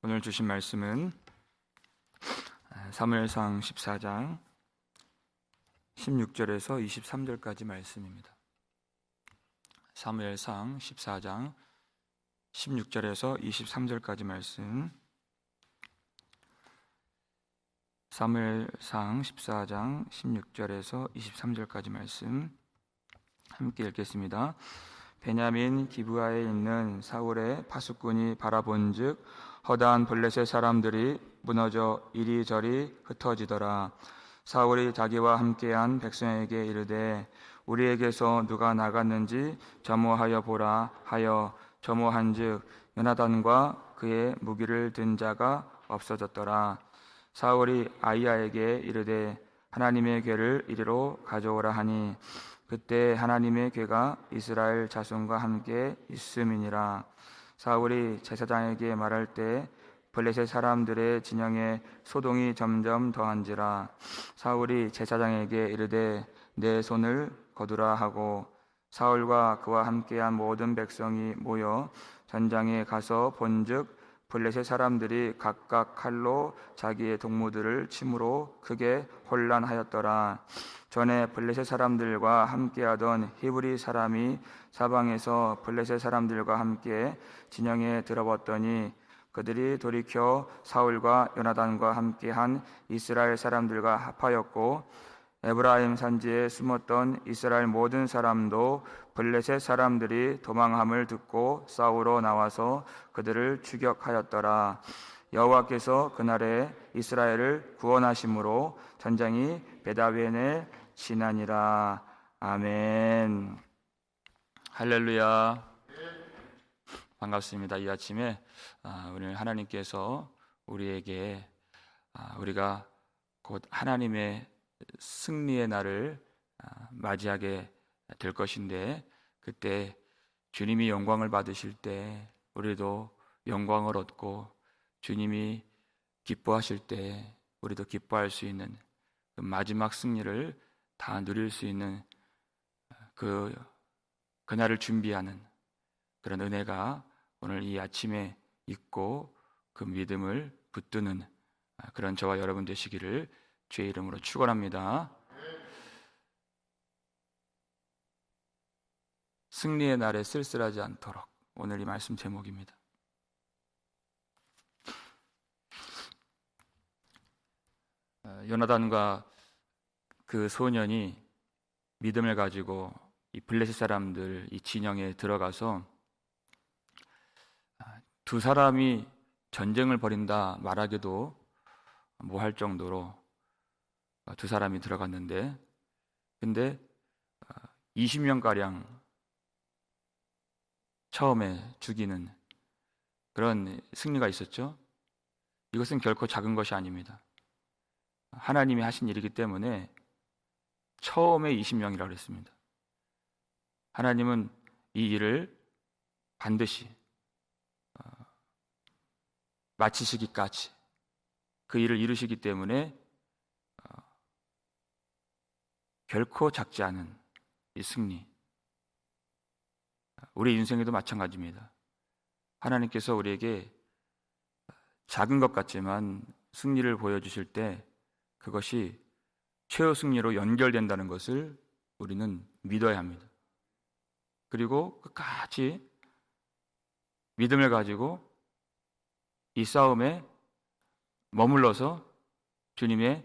오늘 주신 말씀은 사무엘상 14장 16절에서 23절까지 말씀입니다. 사무엘상 14장 16절에서 23절까지 말씀. 사무엘상 14장 16절에서 23절까지 말씀 함께 읽겠습니다. 베냐민 기브아에 있는 사울의 파수꾼이 바라본즉 허다한 블레셋 사람들이 무너져 이리저리 흩어지더라. 사울이 자기와 함께한 백성에게 이르되 우리에게서 누가 나갔는지 점호하여 보라 하여 점호한즉 요나단과 그의 무기를 든 자가 없어졌더라. 사울이 아히야에게 이르되 하나님의 궤를 이리로 가져오라 하니 그때 하나님의 궤가 이스라엘 자손과 함께 있음이니라. 사울이 제사장에게 말할 때 블레셋 사람들의 진영에 소동이 점점 더한지라. 사울이 제사장에게 이르되 내 손을 거두라 하고 사울과 그와 함께한 모든 백성이 모여 전장에 가서 본즉 블레셋 사람들이 각각 칼로 자기의 동무들을 침으로 크게 혼란하였더라. 전에 블레셋 사람들과 함께하던 히브리 사람이 사방에서 블레셋 사람들과 함께 진영에 들어왔더니 그들이 돌이켜 사울과 요나단과 함께한 이스라엘 사람들과 합하였고 에브라임 산지에 숨었던 이스라엘 모든 사람도 블레셋 사람들이 도망함을 듣고 싸우러 나와서 그들을 추격하였더라. 여호와께서 그날에 이스라엘을 구원하심으로 전장이 베다웬에 지나니라. 아멘. 할렐루야. 반갑습니다. 이 아침에 오늘 하나님께서 우리에게 우리가 곧 하나님의 승리의 날을 맞이하게 될 것인데 그때 주님이 영광을 받으실 때 우리도 영광을 얻고 주님이 기뻐하실 때 우리도 기뻐할 수 있는 그 마지막 승리를 다 누릴 수 있는 그날을 준비하는 그런 은혜가 오늘 이 아침에 있고 그 믿음을 붙드는 그런 저와 여러분 되시기를 주의 이름으로 축원합니다. 승리의 날에 쓸쓸하지 않도록 오늘 이 말씀 제목입니다. 요나단과 그 소년이 믿음을 가지고 이 블레셋 사람들 이 진영에 들어가서 두 사람이 전쟁을 벌인다 말하기도 뭐할 정도로 두 사람이 들어갔는데 근데 20명가량 처음에 죽이는 그런 승리가 있었죠. 이것은 결코 작은 것이 아닙니다. 하나님이 하신 일이기 때문에 처음에 20명이라고 했습니다. 하나님은 이 일을 반드시 마치시기까지 그 일을 이루시기 때문에 결코 작지 않은 이 승리, 우리 인생에도 마찬가지입니다. 하나님께서 우리에게 작은 것 같지만 승리를 보여주실 때 그것이 최후 승리로 연결된다는 것을 우리는 믿어야 합니다. 그리고 끝까지 믿음을 가지고 이 싸움에 머물러서 주님의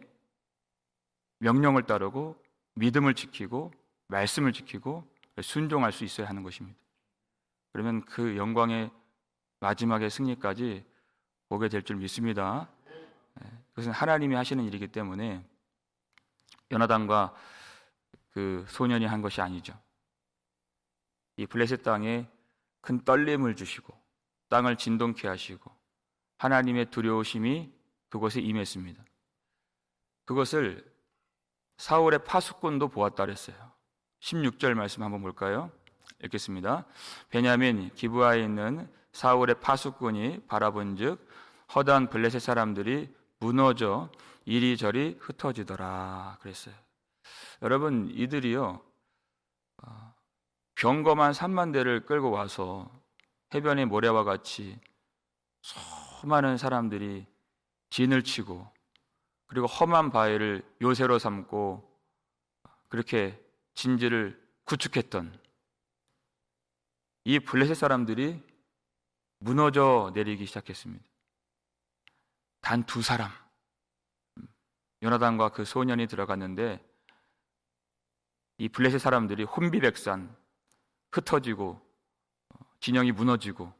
명령을 따르고 믿음을 지키고 말씀을 지키고 순종할 수 있어야 하는 것입니다. 그러면 그 영광의 마지막의 승리까지 보게 될 줄 믿습니다. 그것은 하나님이 하시는 일이기 때문에 요나단과 그 소년이 한 것이 아니죠. 이 블레셋 땅에 큰 떨림을 주시고 땅을 진동케 하시고 하나님의 두려우심이 그곳에 임했습니다. 그것을 사울의 파수꾼도 보았다 그랬어요. 16절 말씀 한번 볼까요? 읽겠습니다. 베냐민 기브아에 있는 사울의 파수꾼이 바라본즉 허다한 블레셋 사람들이 무너져 이리저리 흩어지더라 그랬어요. 여러분 이들이요 병거만 3만 대를 끌고 와서 해변의 모래와 같이 수많은 사람들이 진을 치고 그리고 험한 바위를 요새로 삼고 그렇게 진지를 구축했던 이 블레셋 사람들이 무너져 내리기 시작했습니다. 단 2사람, 요나단과 그 소년이 들어갔는데 이 블레셋 사람들이 혼비백산, 흩어지고 진영이 무너지고,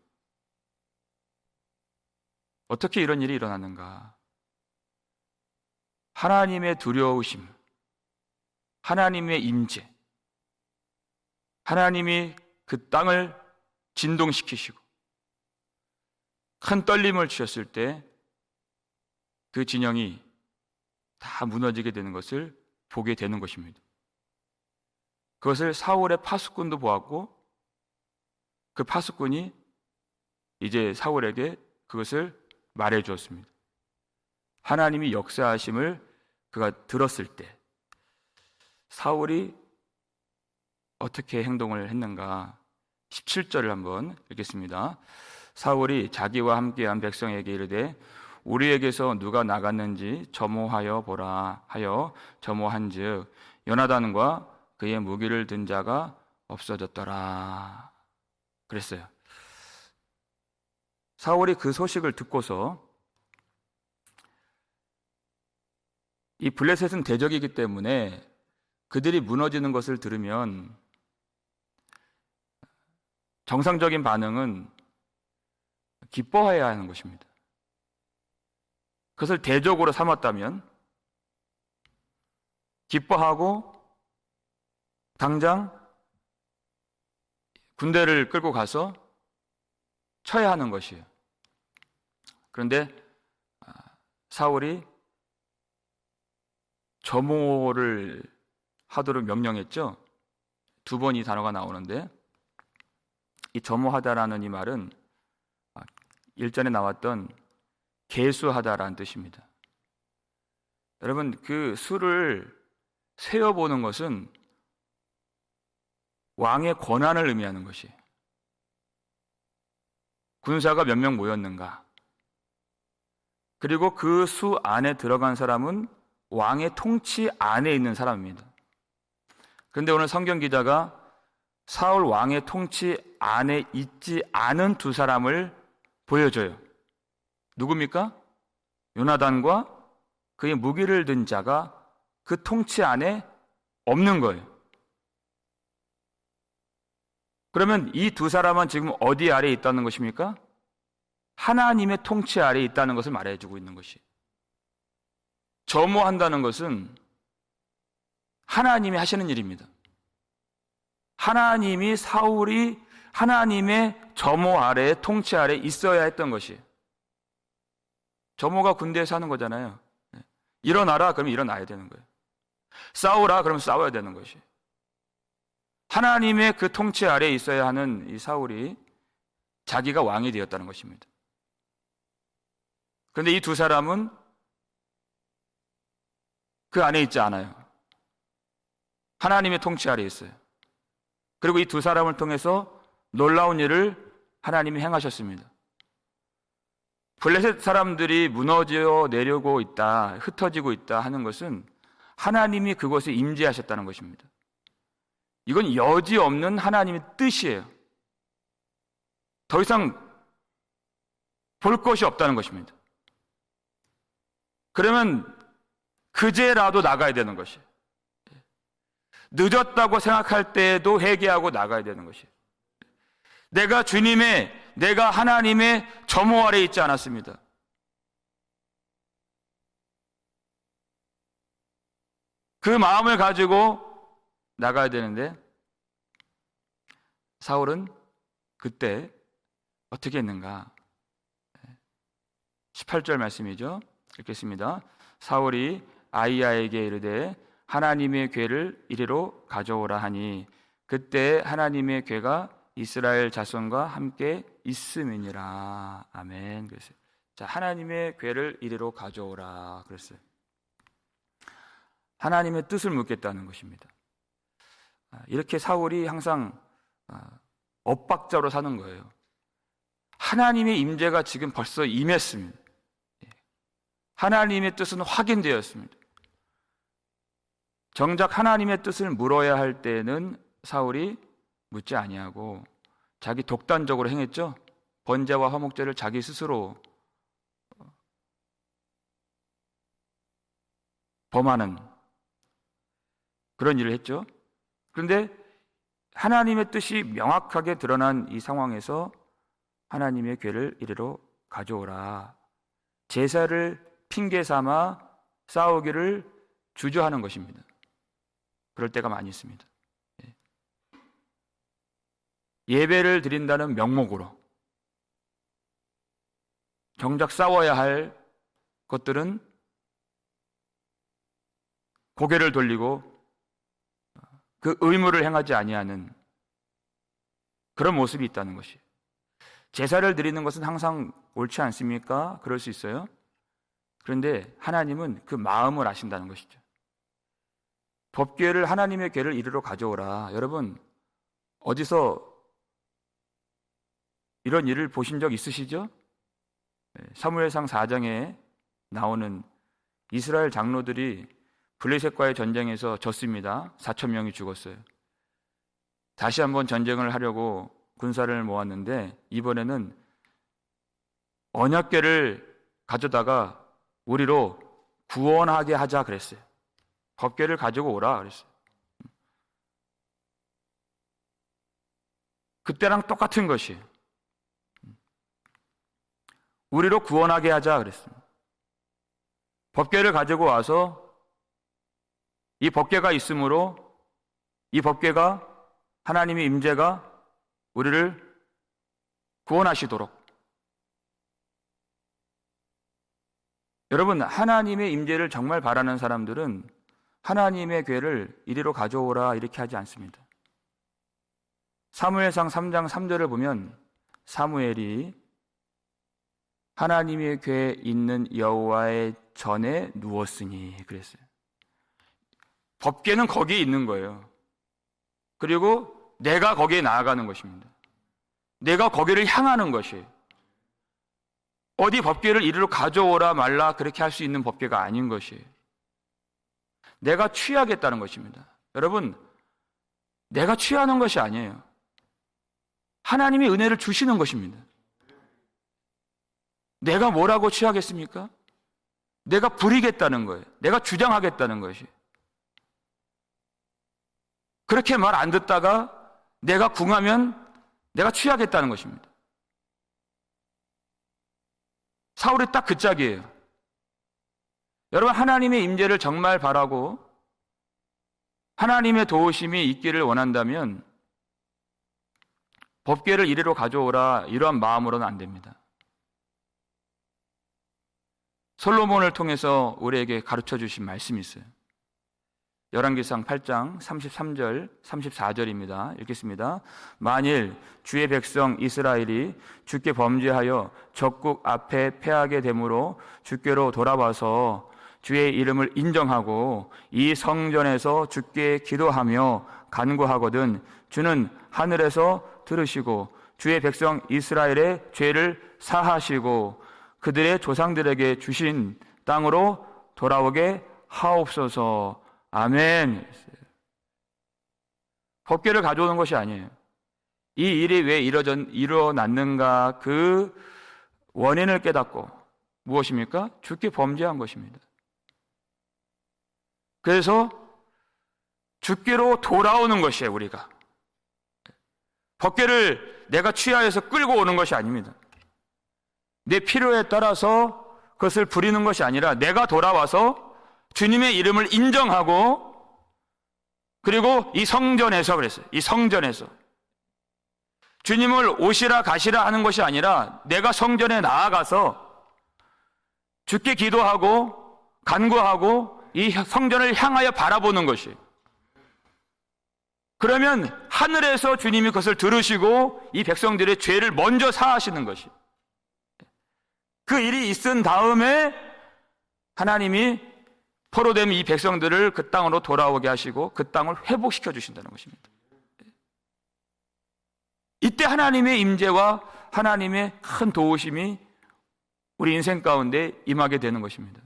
어떻게 이런 일이 일어났는가? 하나님의 두려우심, 하나님의 임재, 하나님이 그 땅을 진동시키시고 큰 떨림을 주셨을 때 그 진영이 다 무너지게 되는 것을 보게 되는 것입니다. 그것을 사울의 파수꾼도 보았고 그 파수꾼이 이제 사울에게 그것을 말해 주었습니다. 하나님이 역사하심을 그가 들었을 때 사울이 어떻게 행동을 했는가? 17절을 한번 읽겠습니다. 사울이 자기와 함께한 백성에게 이르되 우리에게서 누가 나갔는지 점호하여 보라 하여 점호한즉 요나단과 그의 무기를 든 자가 없어졌더라 그랬어요. 사울이 그 소식을 듣고서 이 블레셋은 대적이기 때문에 그들이 무너지는 것을 들으면 정상적인 반응은 기뻐해야 하는 것입니다. 그것을 대적으로 삼았다면 기뻐하고 당장 군대를 끌고 가서 쳐야 하는 것이에요. 그런데 사울이 점호를 하도록 명령했죠. 2번 이 단어가 나오는데 이 점호하다라는 이 말은 일전에 나왔던 계수하다라는 뜻입니다. 여러분, 그 수를 세어보는 것은 왕의 권한을 의미하는 것이에요. 군사가 몇 명 모였는가? 그리고 그 수 안에 들어간 사람은 왕의 통치 안에 있는 사람입니다. 그런데 오늘 성경 기자가 사울 왕의 통치 안에 있지 않은 2사람을 보여줘요. 누굽니까? 요나단과 그의 무기를 든 자가 그 통치 안에 없는 거예요. 그러면 이 2사람은 지금 어디 아래에 있다는 것입니까? 하나님의 통치 아래에 있다는 것을 말해주고 있는 것이에요. 점호한다는 것은 하나님이 하시는 일입니다. 하나님이 사울이 하나님의 점호 아래, 통치 아래 있어야 했던 것이에요. 점호가 군대에서 하는 거잖아요. 일어나라 그러면 일어나야 되는 거예요. 싸우라 그러면 싸워야 되는 것이에요. 하나님의 그 통치 아래에 있어야 하는 이 사울이 자기가 왕이 되었다는 것입니다. 그런데 이 2사람은 그 안에 있지 않아요. 하나님의 통치 아래에 있어요. 그리고 이 2사람을 통해서 놀라운 일을 하나님이 행하셨습니다. 블레셋 사람들이 무너져 내려고 있다, 흩어지고 있다 하는 것은 하나님이 그것에 임재하셨다는 것입니다. 이건 여지없는 하나님의 뜻이에요. 더 이상 볼 것이 없다는 것입니다. 그러면 그제라도 나가야 되는 것이에요. 늦었다고 생각할 때에도 회개하고 나가야 되는 것이에요. 내가 하나님의 점호 아래에 있지 않았습니다. 그 마음을 가지고 나가야 되는데 사울은 그때 어떻게 했는가? 18절 말씀이죠. 읽겠습니다. 사울이 아히야에게 이르되 하나님의 궤를 이리로 가져오라 하니 그때 하나님의 궤가 이스라엘 자손과 함께 있음이니라. 아멘. 그랬어요. 자, 하나님의 궤를 이리로 가져오라 그랬어요. 하나님의 뜻을 묻겠다는 것입니다. 이렇게 사울이 항상 엇박자로 사는 거예요. 하나님의 임재가 지금 벌써 임했습니다. 하나님의 뜻은 확인되었습니다. 정작 하나님의 뜻을 물어야 할 때는 사울이 묻지 아니하고 자기 독단적으로 행했죠. 번제와 화목제를 자기 스스로 범하는 그런 일을 했죠. 그런데 하나님의 뜻이 명확하게 드러난 이 상황에서 하나님의 궤를 이리로 가져오라. 제사를 핑계 삼아 싸우기를 주저하는 것입니다. 그럴 때가 많이 있습니다. 예배를 드린다는 명목으로 정작 싸워야 할 것들은 고개를 돌리고 그 의무를 행하지 아니하는 그런 모습이 있다는 것이에요. 제사를 드리는 것은 항상 옳지 않습니까? 그럴 수 있어요. 그런데 하나님은 그 마음을 아신다는 것이죠. 법궤를 하나님의 궤를 이리로 가져오라. 여러분 어디서 이런 일을 보신 적 있으시죠? 사무엘상 4장에 나오는 이스라엘 장로들이 블레셋과의 전쟁에서 졌습니다. 4,000명이 죽었어요. 다시 한번 전쟁을 하려고 군사를 모았는데 이번에는 언약궤를 가져다가 우리로 구원하게 하자 그랬어요. 법궤를 가지고 오라 그랬어요. 그때랑 똑같은 것이에요. 우리로 구원하게 하자 그랬습니다. 법궤를 가지고 와서 이 법궤가 있으므로 이 법궤가 하나님의 임재가 우리를 구원하시도록. 여러분 하나님의 임재를 정말 바라는 사람들은 하나님의 궤를 이리로 가져오라 이렇게 하지 않습니다. 사무엘상 3장 3절을 보면 사무엘이 하나님의 궤에 있는 여호와의 전에 누웠으니 그랬어요. 법궤는 거기에 있는 거예요. 그리고 내가 거기에 나아가는 것입니다. 내가 거기를 향하는 것이에요. 어디 법궤를 이리로 가져오라 말라 그렇게 할 수 있는 법궤가 아닌 것이에요. 내가 취하겠다는 것입니다. 여러분 내가 취하는 것이 아니에요. 하나님이 은혜를 주시는 것입니다. 내가 뭐라고 취하겠습니까? 내가 부리겠다는 거예요. 내가 주장하겠다는 것이. 그렇게 말 안 듣다가 내가 궁하면 내가 취하겠다는 것입니다. 사울이 딱 그 짝이에요. 여러분 하나님의 임재를 정말 바라고 하나님의 도우심이 있기를 원한다면 법궤를 이리로 가져오라 이러한 마음으로는 안 됩니다. 솔로몬을 통해서 우리에게 가르쳐 주신 말씀이 있어요. 열왕기상 8장 33절 34절입니다. 읽겠습니다. 만일 주의 백성 이스라엘이 주께 범죄하여 적국 앞에 패하게 되므로 주께로 돌아와서 주의 이름을 인정하고 이 성전에서 주께 기도하며 간구하거든 주는 하늘에서 들으시고 주의 백성 이스라엘의 죄를 사하시고 그들의 조상들에게 주신 땅으로 돌아오게 하옵소서. 아멘. 법궤를 가져오는 것이 아니에요. 이 일이 왜 일어났는가 그 원인을 깨닫고 무엇입니까? 주께 범죄한 것입니다. 그래서 주께로 돌아오는 것이에요. 우리가 법궤를 내가 취하여서 끌고 오는 것이 아닙니다. 내 필요에 따라서 그것을 부리는 것이 아니라 내가 돌아와서 주님의 이름을 인정하고 그리고 이 성전에서 그랬어요. 이 성전에서 주님을 오시라 가시라 하는 것이 아니라 내가 성전에 나아가서 주께 기도하고 간구하고 이 성전을 향하여 바라보는 것이. 그러면 하늘에서 주님이 그것을 들으시고 이 백성들의 죄를 먼저 사하시는 것이. 그 일이 있은 다음에 하나님이 포로된 이 백성들을 그 땅으로 돌아오게 하시고 그 땅을 회복시켜 주신다는 것입니다. 이때 하나님의 임재와 하나님의 큰 도우심이 우리 인생 가운데 임하게 되는 것입니다.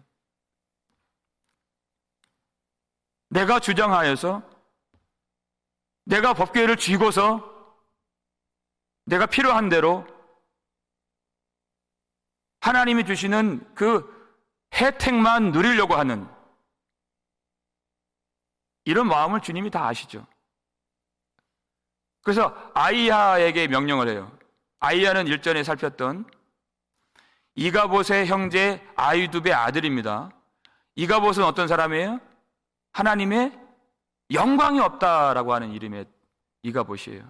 내가 주장하여서, 내가 법궤를 쥐고서 내가 필요한 대로 하나님이 주시는 그 혜택만 누리려고 하는 이런 마음을 주님이 다 아시죠. 그래서 아이야에게 명령을 해요. 아이야는 일전에 살폈던 이가봇의 형제 아히두베의 아들입니다. 이가봇은 어떤 사람이에요? 하나님의 영광이 없다라고 하는 이름의 이가봇이에요.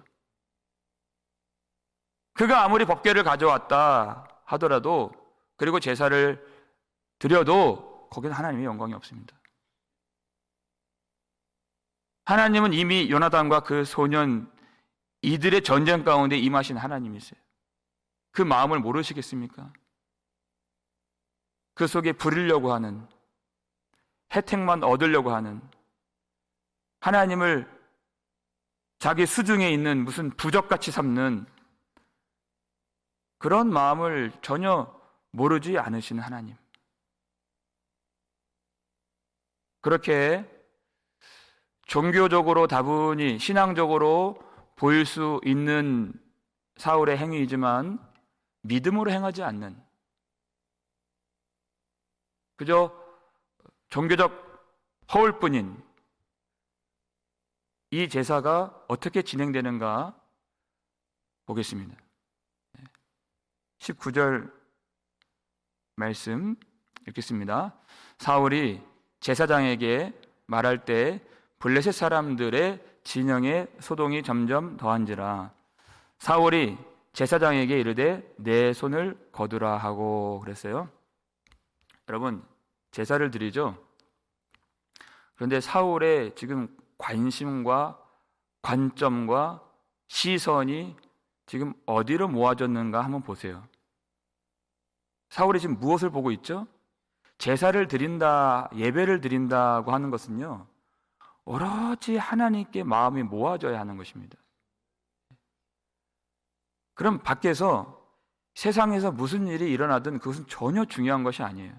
그가 아무리 법궤를 가져왔다 하더라도, 그리고 제사를 드려도 거기는 하나님의 영광이 없습니다. 하나님은 이미 요나단과 그 소년 이들의 전쟁 가운데 임하신 하나님이세요. 그 마음을 모르시겠습니까? 그 속에 부리려고 하는, 혜택만 얻으려고 하는, 하나님을 자기 수중에 있는 무슨 부적같이 삼는 그런 마음을 전혀 모르지 않으신 하나님. 그렇게 종교적으로 다분히 신앙적으로 보일 수 있는 사울의 행위이지만 믿음으로 행하지 않는, 그저 종교적 허울뿐인 이 제사가 어떻게 진행되는가 보겠습니다. 19절 말씀 읽겠습니다. 사울이 제사장에게 말할 때 블레셋 사람들의 진영에 소동이 점점 더한지라. 사울이 제사장에게 이르되 내 손을 거두라 하고 그랬어요. 여러분, 제사를 드리죠. 그런데 사울의 지금 관심과 관점과 시선이 지금 어디로 모아졌는가 한번 보세요. 사울이 지금 무엇을 보고 있죠? 제사를 드린다, 예배를 드린다고 하는 것은요, 오로지 하나님께 마음이 모아져야 하는 것입니다. 그럼 밖에서 세상에서 무슨 일이 일어나든 그것은 전혀 중요한 것이 아니에요.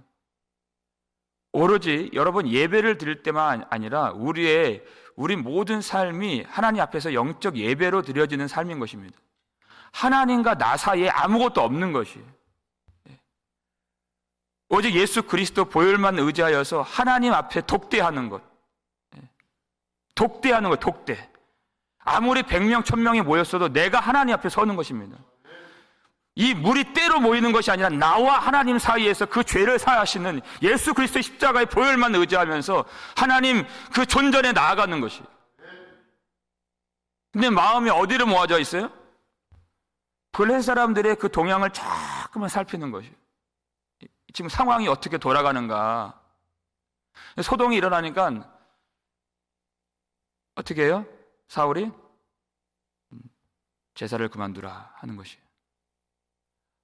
오로지 여러분 예배를 드릴 때만 아니라 우리 모든 삶이 하나님 앞에서 영적 예배로 드려지는 삶인 것입니다. 하나님과 나 사이에 아무것도 없는 것이에요. 오직 예수 그리스도 보혈만 의지하여서 하나님 앞에 독대하는 것. 독대하는 것, 독대. 아무리 100명, 1000명이 모였어도 내가 하나님 앞에 서는 것입니다. 이 물이 때로 모이는 것이 아니라 나와 하나님 사이에서 그 죄를 사하시는 예수 그리스도의 십자가의 보혈만 의지하면서 하나님 그 존전에 나아가는 것이에요. 근데 마음이 어디로 모아져 있어요? 블레셋 사람들의 그 동향을 자꾸만 살피는 것이에요. 지금 상황이 어떻게 돌아가는가. 소동이 일어나니까 어떻게 해요? 사울이 제사를 그만두라 하는 것이에요.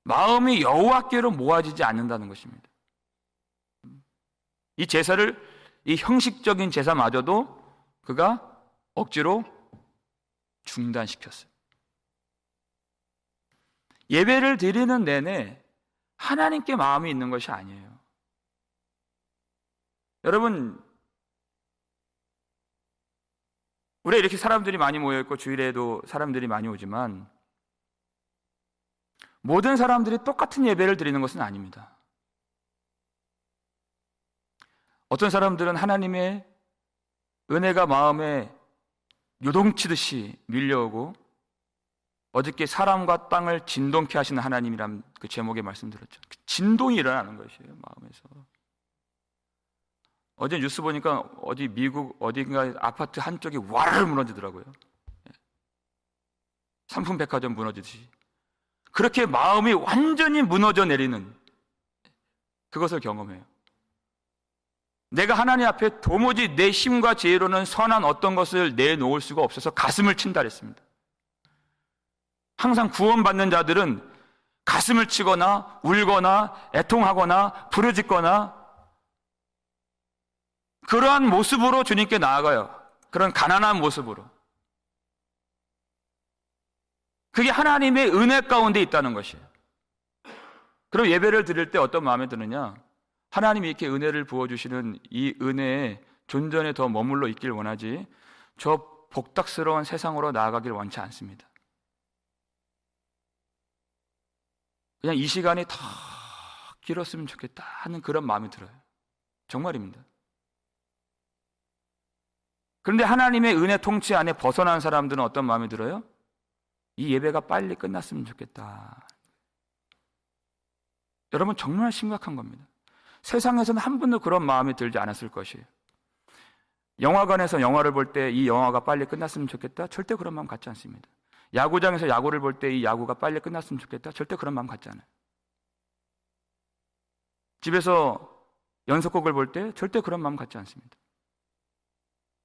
마음이 여호와께로 모아지지 않는다는 것입니다. 이 제사를, 이 형식적인 제사마저도 그가 억지로 중단시켰어요. 예배를 드리는 내내 하나님께 마음이 있는 것이 아니에요. 여러분, 우리 이렇게 사람들이 많이 모여있고 주일에도 사람들이 많이 오지만 모든 사람들이 똑같은 예배를 드리는 것은 아닙니다. 어떤 사람들은 하나님의 은혜가 마음에 요동치듯이 밀려오고, 어저께 사람과 땅을 진동케 하시는 하나님이란 그 제목의 말씀드렸죠. 그 진동이 일어나는 것이에요, 마음에서. 어제 뉴스 보니까 어디 미국 어딘가 아파트 한쪽이 와르르 무너지더라고요. 삼풍백화점 무너지듯이. 그렇게 마음이 완전히 무너져 내리는 그것을 경험해요. 내가 하나님 앞에 도무지 내 힘과 지혜로는 선한 어떤 것을 내놓을 수가 없어서 가슴을 친다 그랬습니다. 항상 구원받는 자들은 가슴을 치거나 울거나 애통하거나 부르짖거나 그러한 모습으로 주님께 나아가요. 그런 가난한 모습으로. 그게 하나님의 은혜 가운데 있다는 것이에요. 그럼 예배를 드릴 때 어떤 마음이 드느냐? 하나님이 이렇게 은혜를 부어주시는 이 은혜의 존전에 더 머물러 있길 원하지 저 복닥스러운 세상으로 나아가길 원치 않습니다. 그냥 이 시간이 더 길었으면 좋겠다 하는 그런 마음이 들어요. 정말입니다. 그런데 하나님의 은혜 통치 안에 벗어난 사람들은 어떤 마음이 들어요? 이 예배가 빨리 끝났으면 좋겠다. 여러분, 정말 심각한 겁니다. 세상에서는 한 번도 그런 마음이 들지 않았을 것이에요. 영화관에서 영화를 볼 때 이 영화가 빨리 끝났으면 좋겠다? 절대 그런 마음 갖지 않습니다. 야구장에서 야구를 볼 때 이 야구가 빨리 끝났으면 좋겠다? 절대 그런 마음 갖지 않아요. 집에서 연속곡을 볼 때 절대 그런 마음 갖지 않습니다.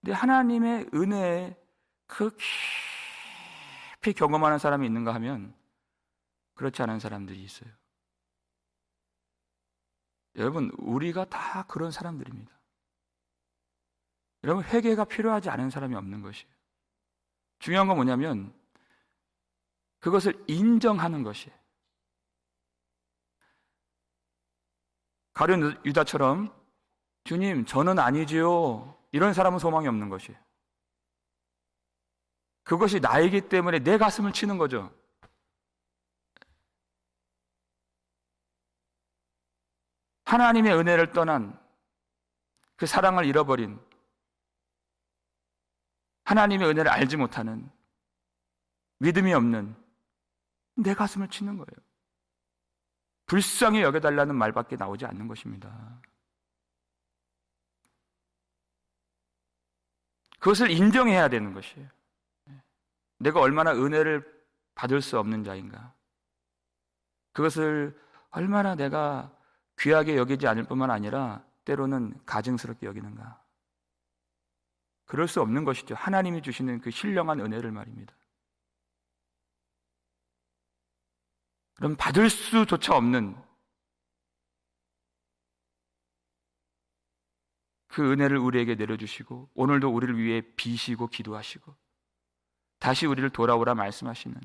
근데 하나님의 은혜에 그 깊이 경험하는 사람이 있는가 하면 그렇지 않은 사람들이 있어요. 여러분, 우리가 다 그런 사람들입니다. 여러분, 회개가 필요하지 않은 사람이 없는 것이에요. 중요한 건 뭐냐면 그것을 인정하는 것이에요. 가룟 유다처럼 주님, 저는 아니지요, 이런 사람은 소망이 없는 것이에요. 그것이 나이기 때문에 내 가슴을 치는 거죠. 하나님의 은혜를 떠난, 그 사랑을 잃어버린, 하나님의 은혜를 알지 못하는, 믿음이 없는 내 가슴을 치는 거예요. 불쌍히 여겨달라는 말밖에 나오지 않는 것입니다. 그것을 인정해야 되는 것이에요. 내가 얼마나 은혜를 받을 수 없는 자인가, 그것을 얼마나 내가 귀하게 여기지 않을 뿐만 아니라 때로는 가증스럽게 여기는가. 그럴 수 없는 것이죠. 하나님이 주시는 그 신령한 은혜를 말입니다. 그럼 받을 수조차 없는 그 은혜를 우리에게 내려주시고 오늘도 우리를 위해 비시고 기도하시고 다시 우리를 돌아오라 말씀하시는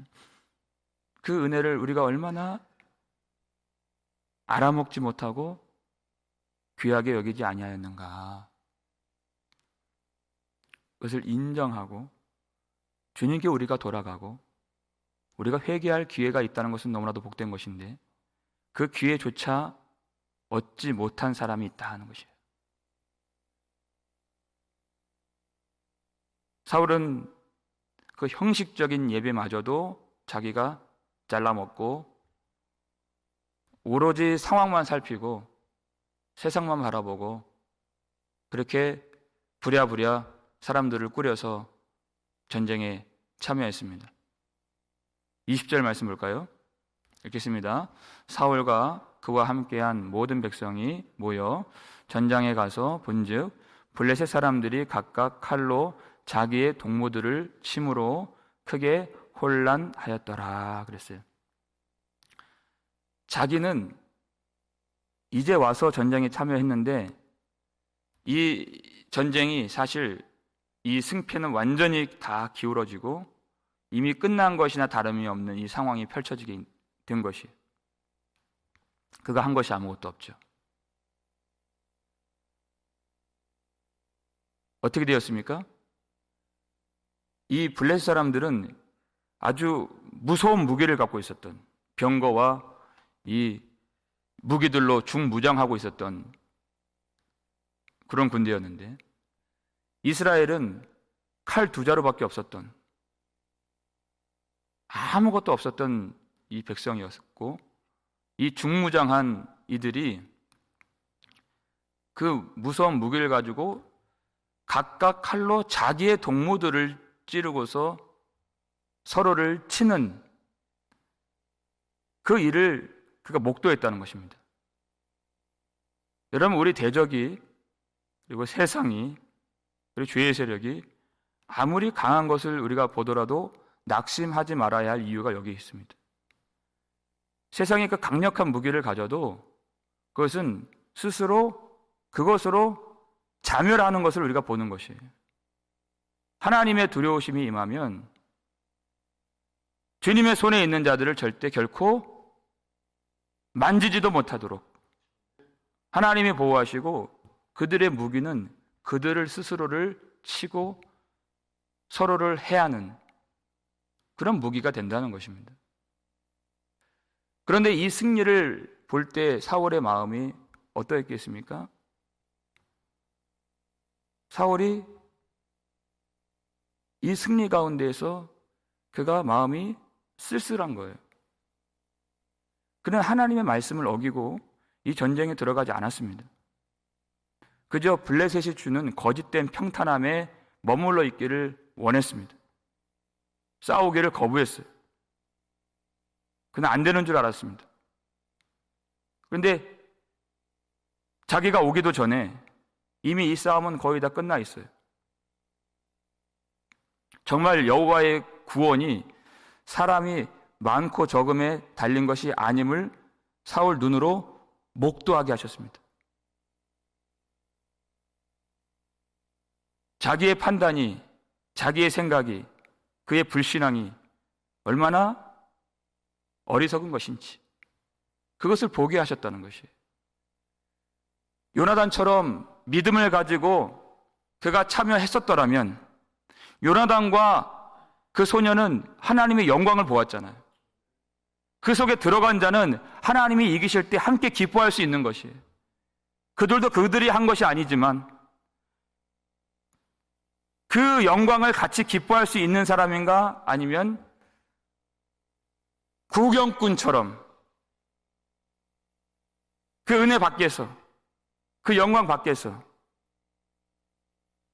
그 은혜를 우리가 얼마나 알아먹지 못하고 귀하게 여기지 아니하였는가. 그것을 인정하고 주님께 우리가 돌아가고 우리가 회개할 기회가 있다는 것은 너무나도 복된 것인데 그 기회조차 얻지 못한 사람이 있다 하는 것이에요. 사울은 그 형식적인 예배마저도 자기가 잘라먹고 오로지 상황만 살피고 세상만 바라보고 그렇게 부랴부랴 사람들을 꾸려서 전쟁에 참여했습니다. 20절 말씀 볼까요? 읽겠습니다. 사울과 그와 함께한 모든 백성이 모여 전장에 가서 본즉 블레셋 사람들이 각각 칼로 자기의 동무들을 침으로 크게 혼란하였더라 그랬어요. 자기는 이제 와서 전쟁에 참여했는데 이 전쟁이 사실 이 승패는 완전히 다 기울어지고 이미 끝난 것이나 다름이 없는 이 상황이 펼쳐지게 된 것이에요. 그가 한 것이 아무것도 없죠. 어떻게 되었습니까? 이 블레셋 사람들은 아주 무서운 무기를 갖고 있었던, 병거와 이 무기들로 중무장하고 있었던 그런 군대였는데 이스라엘은 칼 두 자루밖에 없었던, 아무것도 없었던 이 백성이었고 이 중무장한 이들이 그 무서운 무기를 가지고 각각 칼로 자기의 동무들을 찌르고서 서로를 치는 그 일을 그가 목도했다는 것입니다. 여러분, 우리 대적이 그리고 세상이 그리고 죄의 세력이 아무리 강한 것을 우리가 보더라도 낙심하지 말아야 할 이유가 여기 있습니다. 세상이 그 강력한 무기를 가져도 그것은 스스로 그것으로 자멸하는 것을 우리가 보는 것이에요. 하나님의 두려우심이 임하면 주님의 손에 있는 자들을 절대 결코 만지지도 못하도록 하나님이 보호하시고, 그들의 무기는 그들을 스스로를 치고 서로를 해하는 그런 무기가 된다는 것입니다. 그런데 이 승리를 볼 때 사울의 마음이 어떠했겠습니까? 사울이 이 승리 가운데에서 그가 마음이 쓸쓸한 거예요. 그는 하나님의 말씀을 어기고 이 전쟁에 들어가지 않았습니다. 그저 블레셋이 주는 거짓된 평탄함에 머물러 있기를 원했습니다. 싸우기를 거부했어요. 그는 안 되는 줄 알았습니다. 그런데 자기가 오기도 전에 이미 이 싸움은 거의 다 끝나 있어요. 정말 여호와의 구원이 사람이 많고 적음에 달린 것이 아님을 사울 눈으로 목도하게 하셨습니다. 자기의 판단이, 자기의 생각이, 그의 불신앙이 얼마나 어리석은 것인지 그것을 보게 하셨다는 것이에요. 요나단처럼 믿음을 가지고 그가 참여했었더라면 요나단과 그 소녀는 하나님의 영광을 보았잖아요. 그 속에 들어간 자는 하나님이 이기실 때 함께 기뻐할 수 있는 것이에요. 그들도 그들이 한 것이 아니지만 그 영광을 같이 기뻐할 수 있는 사람인가, 아니면 구경꾼처럼 그 은혜 밖에서, 그 영광 밖에서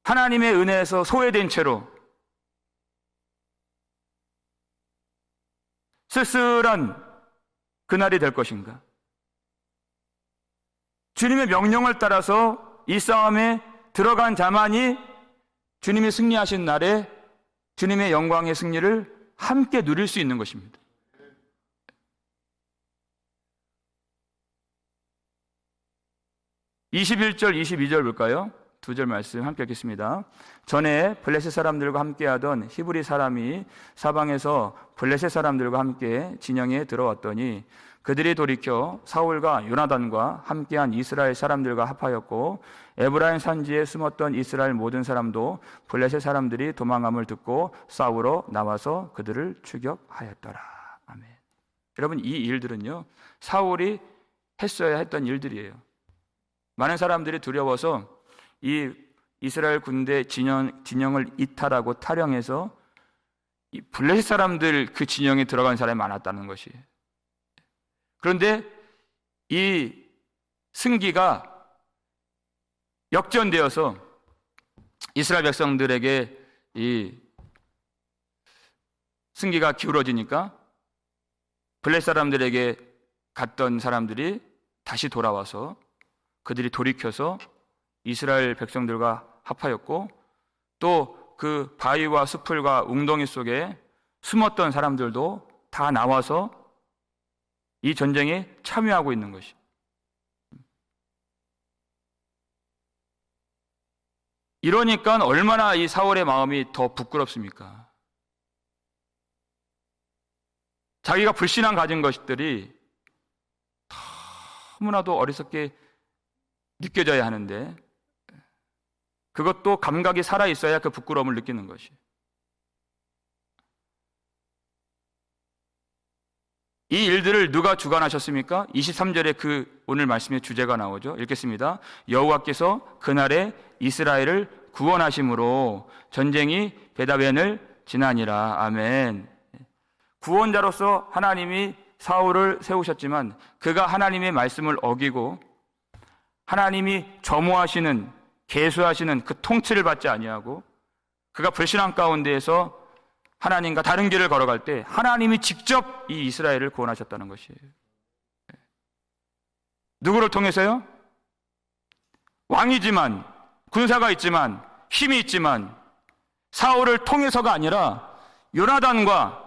하나님의 은혜에서 소외된 채로 쓸쓸한 그날이 될 것인가? 주님의 명령을 따라서 이 싸움에 들어간 자만이 주님이 승리하신 날에 주님의 영광의 승리를 함께 누릴 수 있는 것입니다. (21절) 22절 볼까요? 두 절 말씀 함께 읽겠습니다. 전에 블레셋 사람들과 함께하던 히브리 사람이 사방에서 블레셋 사람들과 함께 진영에 들어왔더니 그들이 돌이켜 사울과 요나단과 함께한 이스라엘 사람들과 합하였고, 에브라임 산지에 숨었던 이스라엘 모든 사람도 블레셋 사람들이 도망함을 듣고 싸우러 나와서 그들을 추격하였더라. 아멘. 여러분, 이 일들은요, 사울이 했어야 했던 일들이에요. 많은 사람들이 두려워서 이 이스라엘 군대 진영을 이탈하고 탈영해서 이 블레셋 사람들 그 진영에 들어간 사람이 많았다는 것이에요. 그런데 이 승기가 역전되어서 이스라엘 백성들에게 이 승기가 기울어지니까 블레셋 사람들에게 갔던 사람들이 다시 돌아와서 그들이 돌이켜서 이스라엘 백성들과 합하였고, 또 그 바위와 수풀과 웅덩이 속에 숨었던 사람들도 다 나와서 이 전쟁에 참여하고 있는 것이. 이러니까 얼마나 이 사울의 마음이 더 부끄럽습니까? 자기가 불신앙 가진 것들이 너무나도 어리석게 느껴져야 하는데, 그것도 감각이 살아있어야 그 부끄러움을 느끼는 것이. 이 일들을 누가 주관하셨습니까? 23절에 그 오늘 말씀의 주제가 나오죠. 읽겠습니다. 여호와께서 그날에 이스라엘을 구원하심으로 전쟁이 베다벤을 지나니라. 아멘. 구원자로서 하나님이 사울을 세우셨지만 그가 하나님의 말씀을 어기고 하나님이 점호하시는, 계수하시는 그 통치를 받지 아니하고 그가 불신앙 가운데에서 하나님과 다른 길을 걸어갈 때 하나님이 직접 이 이스라엘을 구원하셨다는 것이에요. 누구를 통해서요? 왕이지만, 군사가 있지만, 힘이 있지만 사울을 통해서가 아니라 요나단과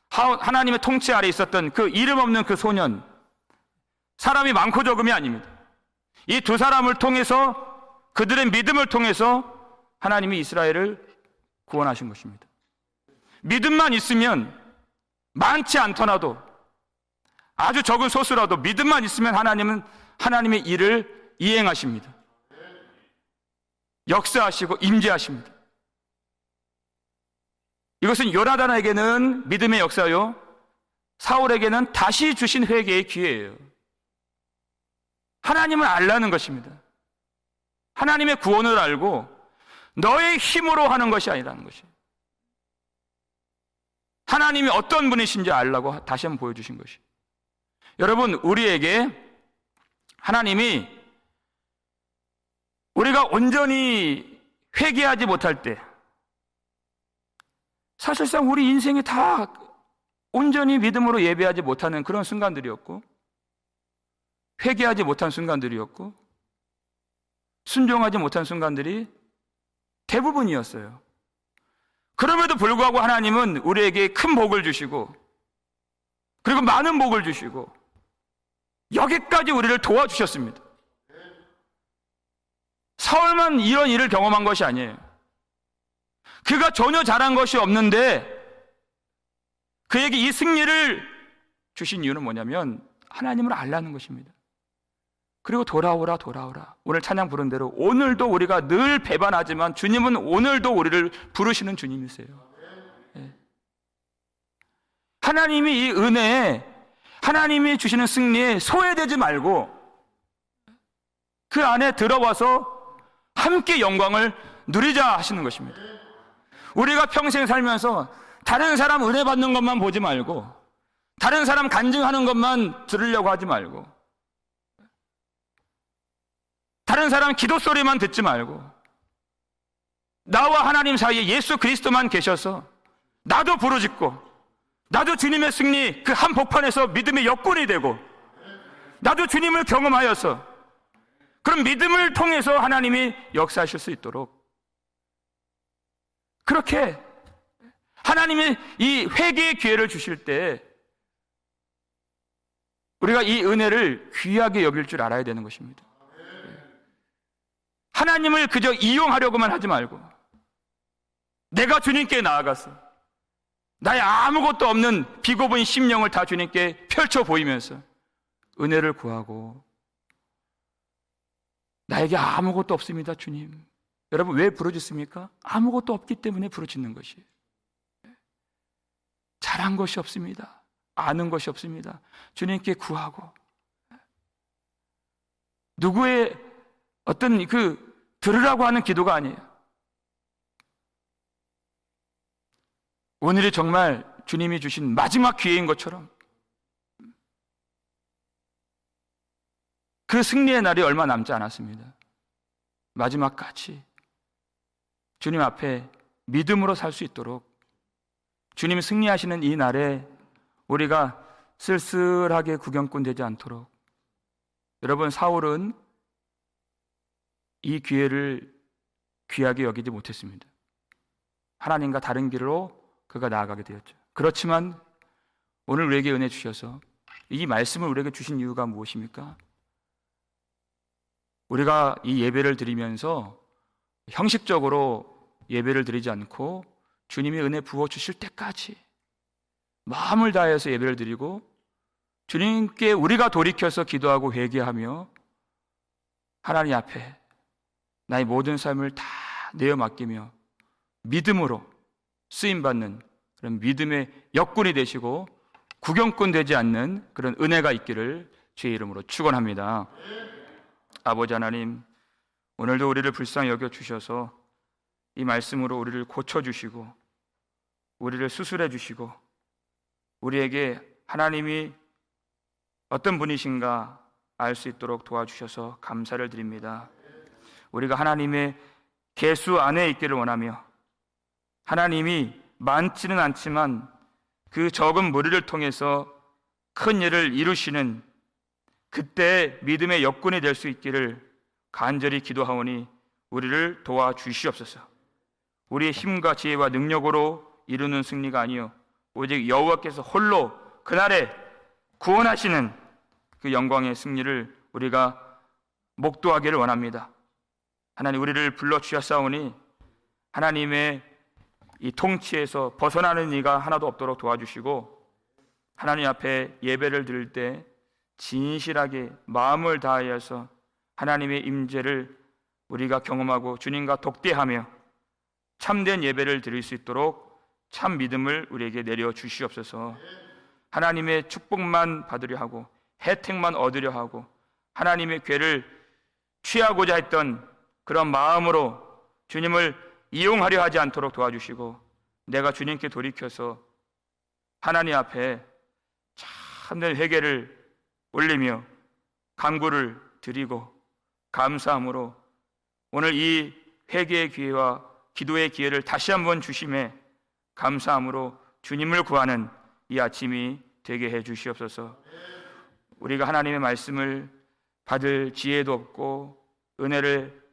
하나님의 통치 아래 있었던 그 이름 없는 그 소년, 사람이 많고 적음이 아닙니다. 이 두 사람을 통해서, 그들의 믿음을 통해서 하나님이 이스라엘을 구원하신 것입니다. 믿음만 있으면 많지 않더라도 아주 적은 소수라도 믿음만 있으면 하나님은 하나님의 일을 이행하십니다. 역사하시고 임재하십니다. 이것은 요나단에게는 믿음의 역사요, 사울에게는 다시 주신 회개의 기회예요. 하나님을 알라는 것입니다. 하나님의 구원을 알고 너의 힘으로 하는 것이 아니라는 것이에요. 하나님이 어떤 분이신지 알라고 다시 한번 보여주신 것이에요. 여러분, 우리에게 하나님이 우리가 온전히 회개하지 못할 때, 사실상 우리 인생이 다 온전히 믿음으로 예배하지 못하는 그런 순간들이었고, 회개하지 못한 순간들이었고, 순종하지 못한 순간들이 대부분이었어요. 그럼에도 불구하고 하나님은 우리에게 큰 복을 주시고, 그리고 많은 복을 주시고, 여기까지 우리를 도와주셨습니다. 사울만 이런 일을 경험한 것이 아니에요. 그가 전혀 잘한 것이 없는데 그에게 이 승리를 주신 이유는 뭐냐면 하나님을 알라는 것입니다. 그리고 돌아오라 돌아오라. 오늘 찬양 부른 대로 오늘도 우리가 늘 배반하지만 주님은 오늘도 우리를 부르시는 주님이세요. 네. 하나님이 이 은혜에, 하나님이 주시는 승리에 소외되지 말고 그 안에 들어와서 함께 영광을 누리자 하시는 것입니다. 우리가 평생 살면서 다른 사람 은혜 받는 것만 보지 말고, 다른 사람 간증하는 것만 들으려고 하지 말고, 다른 사람 기도 소리만 듣지 말고, 나와 하나님 사이에 예수 그리스도만 계셔서 나도 부르짖고, 나도 주님의 승리 그 한 복판에서 믿음의 역군이 되고, 나도 주님을 경험하여서 그런 믿음을 통해서 하나님이 역사하실 수 있도록, 그렇게 하나님이 이 회개의 기회를 주실 때 우리가 이 은혜를 귀하게 여길 줄 알아야 되는 것입니다. 하나님을 그저 이용하려고만 하지 말고 내가 주님께 나아가서 나의 아무것도 없는 비고분 심령을 다 주님께 펼쳐 보이면서 은혜를 구하고, 나에게 아무것도 없습니다 주님. 여러분, 왜 부르짖습니까? 아무것도 없기 때문에 부르짖는 것이에요. 잘한 것이 없습니다. 아는 것이 없습니다. 주님께 구하고, 누구의 어떤 들으라고 하는 기도가 아니에요. 오늘이 정말 주님이 주신 마지막 기회인 것처럼 그 승리의 날이 얼마 남지 않았습니다. 마지막까지 주님 앞에 믿음으로 살 수 있도록, 주님 승리하시는 이 날에 우리가 쓸쓸하게 구경꾼 되지 않도록, 여러분, 사울은 이 기회를 귀하게 여기지 못했습니다. 하나님과 다른 길로 그가 나아가게 되었죠. 그렇지만 오늘 우리에게 은혜 주셔서 이 말씀을 우리에게 주신 이유가 무엇입니까? 우리가 이 예배를 드리면서 형식적으로 예배를 드리지 않고 주님이 은혜 부어주실 때까지 마음을 다해서 예배를 드리고, 주님께 우리가 돌이켜서 기도하고 회개하며 하나님 앞에 나의 모든 삶을 다 내어 맡기며 믿음으로 쓰임받는 그런 믿음의 역군이 되시고 구경꾼 되지 않는 그런 은혜가 있기를 주의 이름으로 축원합니다. 아버지 하나님, 오늘도 우리를 불쌍히 여겨주셔서 이 말씀으로 우리를 고쳐주시고 우리를 수술해 주시고 우리에게 하나님이 어떤 분이신가 알 수 있도록 도와주셔서 감사를 드립니다. 우리가 하나님의 계수 안에 있기를 원하며, 하나님이 많지는 않지만 그 적은 무리를 통해서 큰 일을 이루시는 그때 믿음의 역군이 될 수 있기를 간절히 기도하오니 우리를 도와주시옵소서. 우리의 힘과 지혜와 능력으로 이루는 승리가 아니요 오직 여호와께서 홀로 그날에 구원하시는 그 영광의 승리를 우리가 목도하기를 원합니다. 하나님, 우리를 불러주셨사오니 하나님의 이 통치에서 벗어나는 이가 하나도 없도록 도와주시고, 하나님 앞에 예배를 드릴 때 진실하게 마음을 다하여서 하나님의 임재를 우리가 경험하고 주님과 독대하며 참된 예배를 드릴 수 있도록 참 믿음을 우리에게 내려 주시옵소서. 하나님의 축복만 받으려 하고 혜택만 얻으려 하고 하나님의 궤를 취하고자 했던 그런 마음으로 주님을 이용하려 하지 않도록 도와주시고, 내가 주님께 돌이켜서 하나님 앞에 참된 회개를 올리며 간구를 드리고 감사함으로 오늘 이 회개의 기회와 기도의 기회를 다시 한번 주심에 감사함으로 주님을 구하는 이 아침이 되게 해 주시옵소서. 우리가 하나님의 말씀을 받을 지혜도 없고 은혜를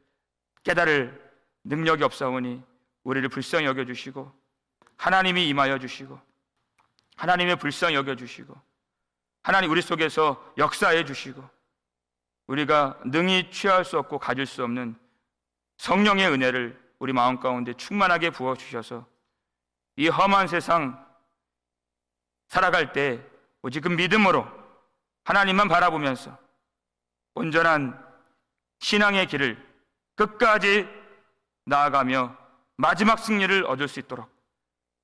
깨달을 능력이 없사오니 우리를 불쌍히 여겨주시고 하나님이 임하여 주시고 하나님의 불쌍히 여겨주시고 하나님 우리 속에서 역사해 주시고 우리가 능히 취할 수 없고 가질 수 없는 성령의 은혜를 우리 마음 가운데 충만하게 부어주셔서 이 험한 세상 살아갈 때 오직 그 믿음으로 하나님만 바라보면서 온전한 신앙의 길을 끝까지 나아가며 마지막 승리를 얻을 수 있도록,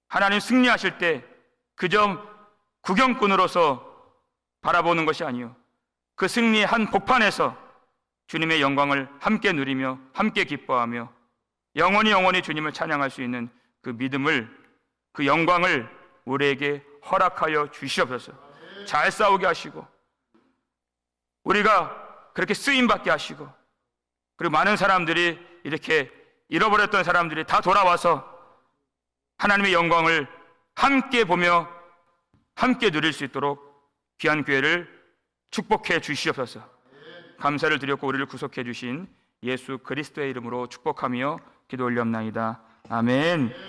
하나님 승리하실 때 그저 구경꾼으로서 바라보는 것이 아니요 그 승리의 한 복판에서 주님의 영광을 함께 누리며 함께 기뻐하며 영원히 주님을 찬양할 수 있는 그 믿음을, 그 영광을 우리에게 허락하여 주시옵소서. 잘 싸우게 하시고 우리가 그렇게 쓰임받게 하시고, 그리고 많은 사람들이 이렇게 잃어버렸던 사람들이 다 돌아와서 하나님의 영광을 함께 보며 함께 누릴 수 있도록 귀한 기회를 축복해 주시옵소서. 감사를 드렸고 우리를 구속해 주신 예수 그리스도의 이름으로 축복하며 기도 올리옵나이다. 아멘.